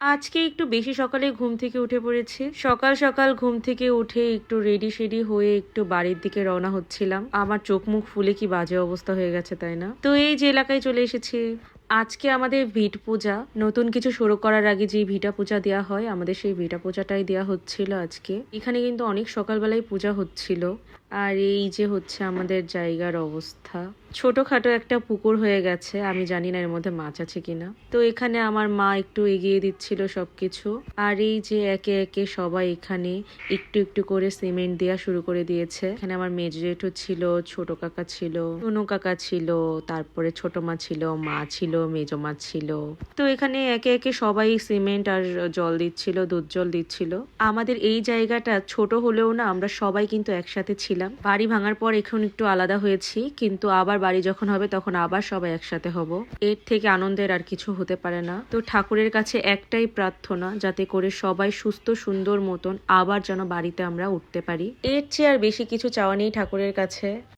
আজকে একটু বেশি সকালে ঘুম থেকে উঠে পড়েছি। সকাল সকাল ঘুম থেকে উঠে একটু রেডি সেডি হয়ে একটু বাড়ির দিকে রওনা হচ্ছিলাম। আমার চোখ মুখ ফুলে কি বাজে অবস্থা হয়ে গেছে, তাই না? তো এই যে এলাকায় চলে এসেছি। আজকে আমাদের ভিট পূজা। নতুন কিছু শুরু করার আগে যে ভিটা পূজা দেওয়া হয়, আমাদের সেই ভিটা পূজাটাই দেওয়া হচ্ছিল আজকে। এখানে কিন্তু অনেক সকালবেলায় পূজা হচ্ছিল। আর এই যে হচ্ছে আমাদের জায়গার অবস্থা। ছোটখাটো একটা পুকুর হয়ে গেছে, আমি জানি না এর মধ্যে মাছ আছে কিনা। তো এখানে আমার মা একটু এগিয়ে দিচ্ছিল সবকিছু। আর এই যে একে একে সবাই এখানে একটু একটু করে সিমেন্ট দেওয়া শুরু করে দিয়েছে। এখানে আমার মেজ জেঠু ছিল, ছোট কাকা ছিল, টুনু কাকা ছিল, তারপরে ছোট মা ছিল, মা ছিল, মেজো মা ছিল। তো এখানে একে একে সবাই সিমেন্ট আর জল দিচ্ছিল, দুধ জল দিচ্ছিল। আমাদের এই জায়গাটা ছোট হলেও না, আমরা সবাই কিন্তু একসাথে ছিলাম। বাড়ি ভাঙার পর এখন একটু আলাদা হয়েছি, কিন্তু আবার বাড়ি যখন হবে তখন আবার সবাই একসাথে হব। এর থেকে আনন্দের আর কিছু হতে পারে না। তো ঠাকুরের কাছে একটাই প্রার্থনা, যাতে করে সবাই সুস্থ সুন্দর মতন আবার যেন বাড়িতে আমরা উঠতে পারি। এর চেয়ে আর বেশি কিছু চাওয়া নেই ঠাকুরের কাছে।